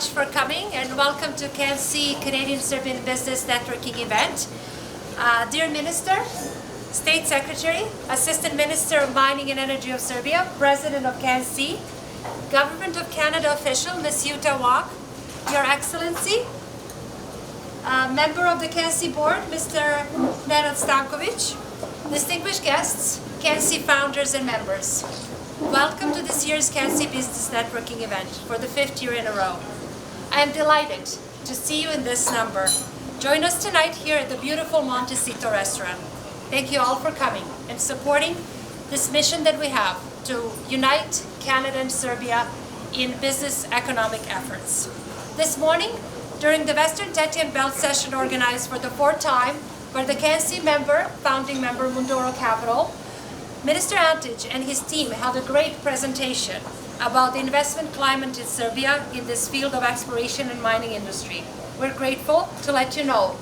much for coming and welcome to Canadian-Serbian Business Networking event. Dear Minister, State Secretary, Assistant Minister of Mining and Energy of Serbia, President of CANC, Government of Canada official, Ms. Jutta Wak, Your Excellency, Member of the CANC Board, Mr. Nenad Stankovic, distinguished guests, CANC founders and members. Welcome to this year's CANC Business Networking event for the 5th year in a row. I am delighted to see you in this number. Join us tonight here at the beautiful Montecito restaurant. Thank you all for coming and supporting this mission that we have to unite Canada and Serbia in business economic efforts. This morning, during the Western Tetian Belt session organized for the 4th time by the CANC founding member Mundoro Capital, Minister Antic and his team held a great presentation about the investment climate in Serbia in this field of exploration and mining industry. We're grateful to let you know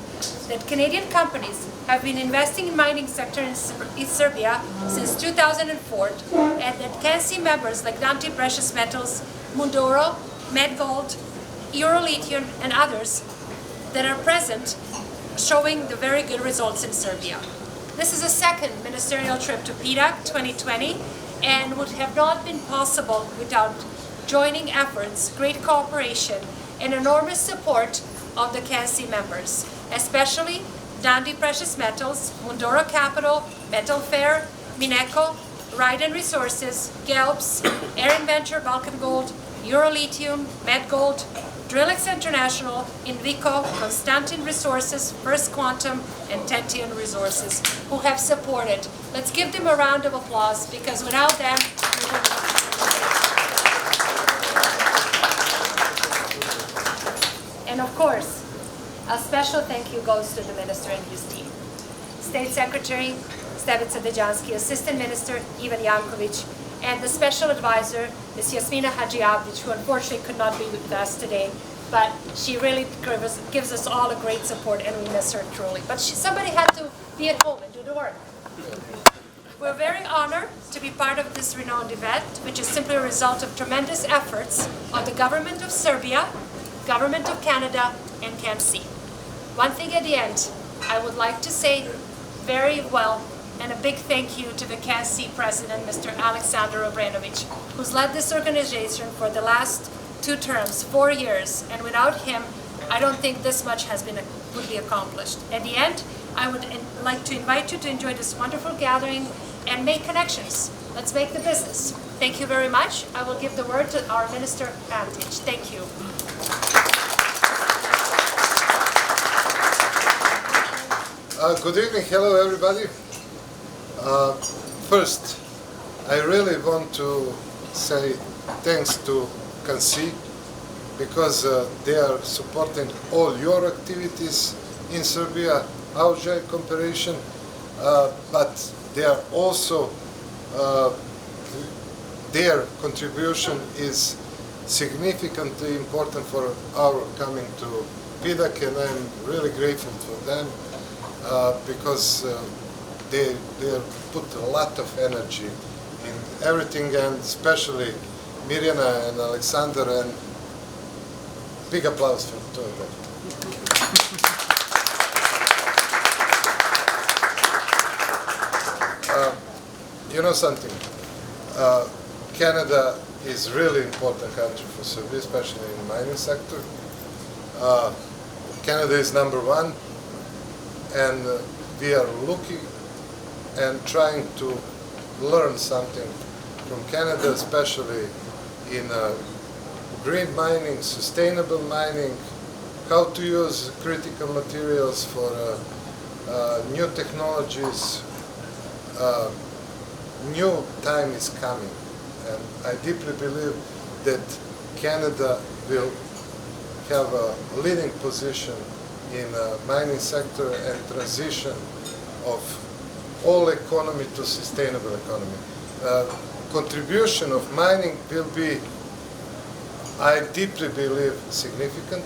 that Canadian companies have been investing in mining sector in Serbia since 2004, and that CANC members like Dante Precious Metals, Mundoro, Medgold, Eurolithium and others that are present showing the very good results in Serbia. This is a second ministerial trip to PDAC 2020 and would have not been possible without joining efforts, great cooperation and enormous support of the CANC members, especially Dundee Precious Metals, Mundoro Capital, Metal Fair, Mineco, Ryden Resources, Gelbs, Air Venture, Balkan Gold, Eurolithium, Medgold, Drillex International, Invico, Constantin Resources, First Quantum, and Tetian Resources, who have supported. Let's give them a round of applause, because without them, we wouldn't have. And of course, a special thank you goes to the Minister and his team. State Secretary Stevica Dejanski, Assistant Minister Ivan Jankovic, and the Special Advisor, Ms. Jasmina Hadjiabdic, who unfortunately could not be with us today, but she really gives us all a great support and we miss her truly. But somebody had to be at home and do the work. We're very honored to be part of this renowned event, which is simply a result of tremendous efforts of the Government of Serbia, Government of Canada, and CANC. One thing at the end, I would like to say very well and a big thank you to the CANC President, Mr. Aleksandar Obrenovic, who's led this organization for the last 2 terms, 4 years, and without him, I don't think this much would be accomplished. At the end, I would like to invite you to enjoy this wonderful gathering and make connections. Let's make the business. Thank you very much. I will give the word to our Minister Antic. Thank you. Good evening. Hello, everybody. First, I really want to say thanks to CANC because they are supporting all your activities in Serbia, our joint cooperation, but they are also, their contribution is significantly important for our coming to PDAC, and I'm really grateful for them because they put a lot of energy in everything, and especially Mirjana and Alexander, and big applause for two of them. You know something, Canada is really important country for Serbia, especially in the mining sector. Canada is #1, and we are looking and trying to learn something from Canada, especially in green mining, sustainable mining, how to use critical materials for new technologies. New time is coming, and I deeply believe that Canada will have a leading position in mining sector and transition of all economy to sustainable economy. Contribution of mining will be, I deeply believe, significant.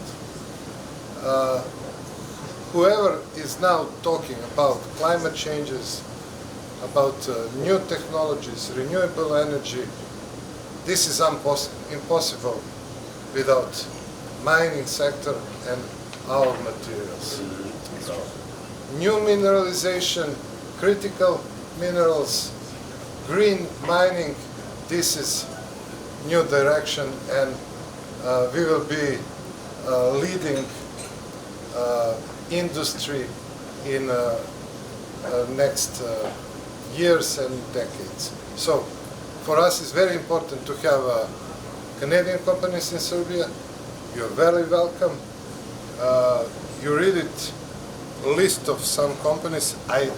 Whoever is now talking about climate changes, about new technologies, renewable energy, this is impossible without mining sector and our materials. New mineralization, critical minerals, green mining, this is new direction, and we will be leading industry in next years and decades. So for us it's very important to have Canadian companies in Serbia. You're very welcome. You read it, a list of some companies. I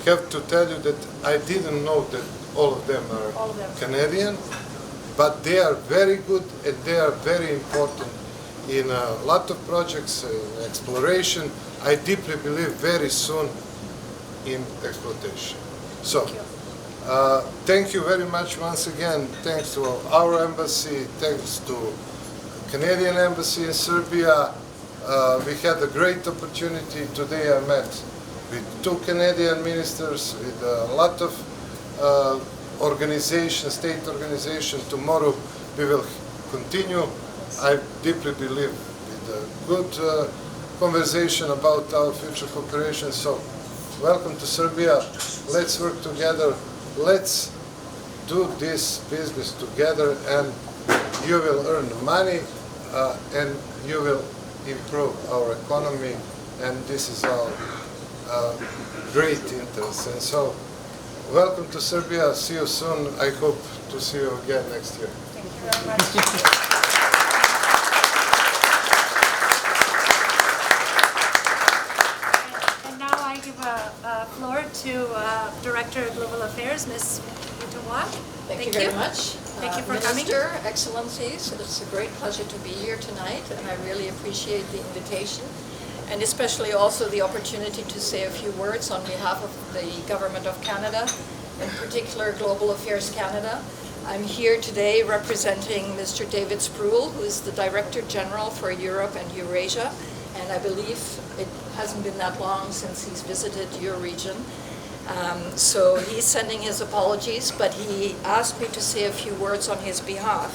have to tell you that I didn't know that all of them are Canadian, but they are very good and they are very important in a lot of projects, in exploration. I deeply believe very soon in exploitation. So, thank you very much once again. Thanks to our embassy, thanks to Canadian Embassy in Serbia. We had a great opportunity. Today I met with 2 Canadian ministers, with a lot of organizations, state organizations. Tomorrow we will continue. I deeply believe with a good conversation about our future cooperation. So, welcome to Serbia. Let's work together. Let's do this business together, and you will earn money and you will improve our economy, and this is our great interest. And so, welcome to Serbia. See you soon. I hope to see you again next year. Thank you very much. Floor to Director of Global Affairs, Ms. Utawa. Thank you very much. Thank you for coming. Minister, Excellencies, it's a great pleasure to be here tonight, and I really appreciate the invitation, and especially also the opportunity to say a few words on behalf of the Government of Canada, in particular Global Affairs Canada. I'm here today representing Mr. David Sproul, who is the Director General for Europe and Eurasia, and I believe it hasn't been that long since he's visited your region. So he's sending his apologies, but he asked me to say a few words on his behalf.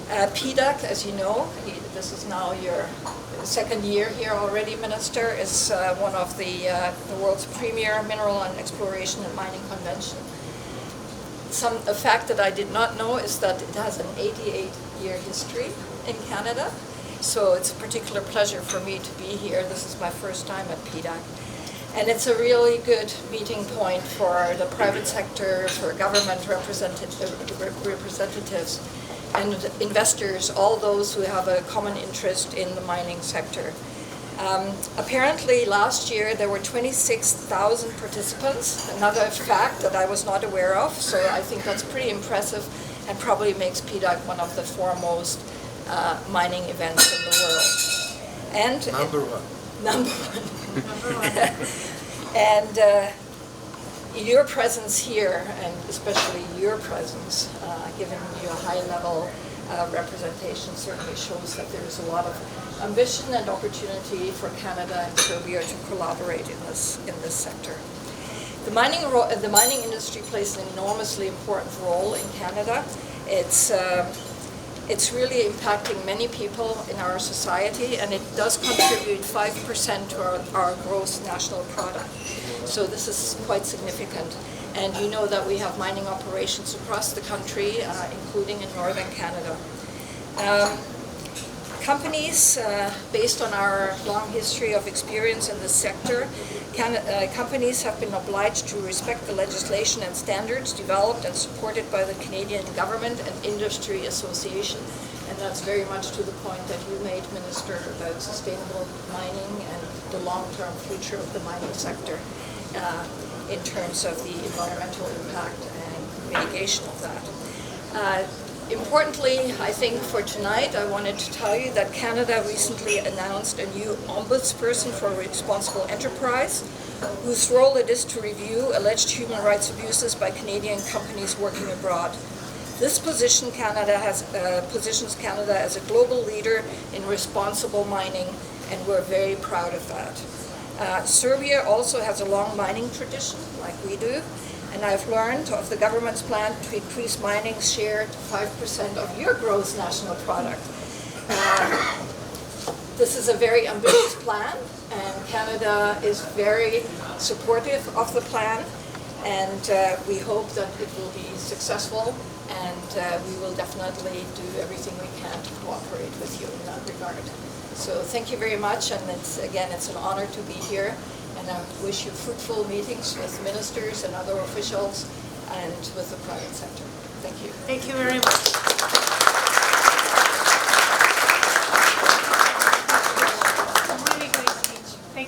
PDAC, as you know, this is now your second year here already, Minister, is one of the world's premier mineral and exploration and mining convention. A fact that I did not know is that it has an 88-year history in Canada. So it's a particular pleasure for me to be here. This is my first time at PDAC. And it's a really good meeting point for the private sector, for government representatives, and investors, all those who have a common interest in the mining sector. Apparently last year there were 26,000 participants, another fact that I was not aware of, so I think that's pretty impressive and probably makes PDAC one of the foremost mining events in the world. And Number one. And your presence here, and especially your presence, given your high-level representation, certainly shows that there's a lot of ambition and opportunity for Canada and Serbia to collaborate in this sector. The mining industry plays an enormously important role in Canada. It's really impacting many people in our society, and it does contribute 5% to our gross national product. So this is quite significant. And you know that we have mining operations across the country, including in northern Canada. Companies, based on our long history of experience in this sector, companies have been obliged to respect the legislation and standards developed and supported by the Canadian government and industry association. And that's very much to the point that you made, Minister, about sustainable mining and the long-term future of the mining sector in terms of the environmental impact and mitigation of that. Importantly, I think for tonight, I wanted to tell you that Canada recently announced a new ombudsperson for responsible enterprise, whose role it is to review alleged human rights abuses by Canadian companies working abroad. This positions Canada as a global leader in responsible mining, and we're very proud of that. Serbia also has a long mining tradition, like we do, And I've learned of the government's plan to increase mining's share to 5% of your gross national product. This is a very ambitious plan, and Canada is very supportive of the plan, and we hope that it will be successful, and we will definitely do everything we can to cooperate with you in that regard. So thank you very much, and it's an honor to be here, and I wish you fruitful meetings with ministers and other officials and with the private sector. Thank you. Thank you very much.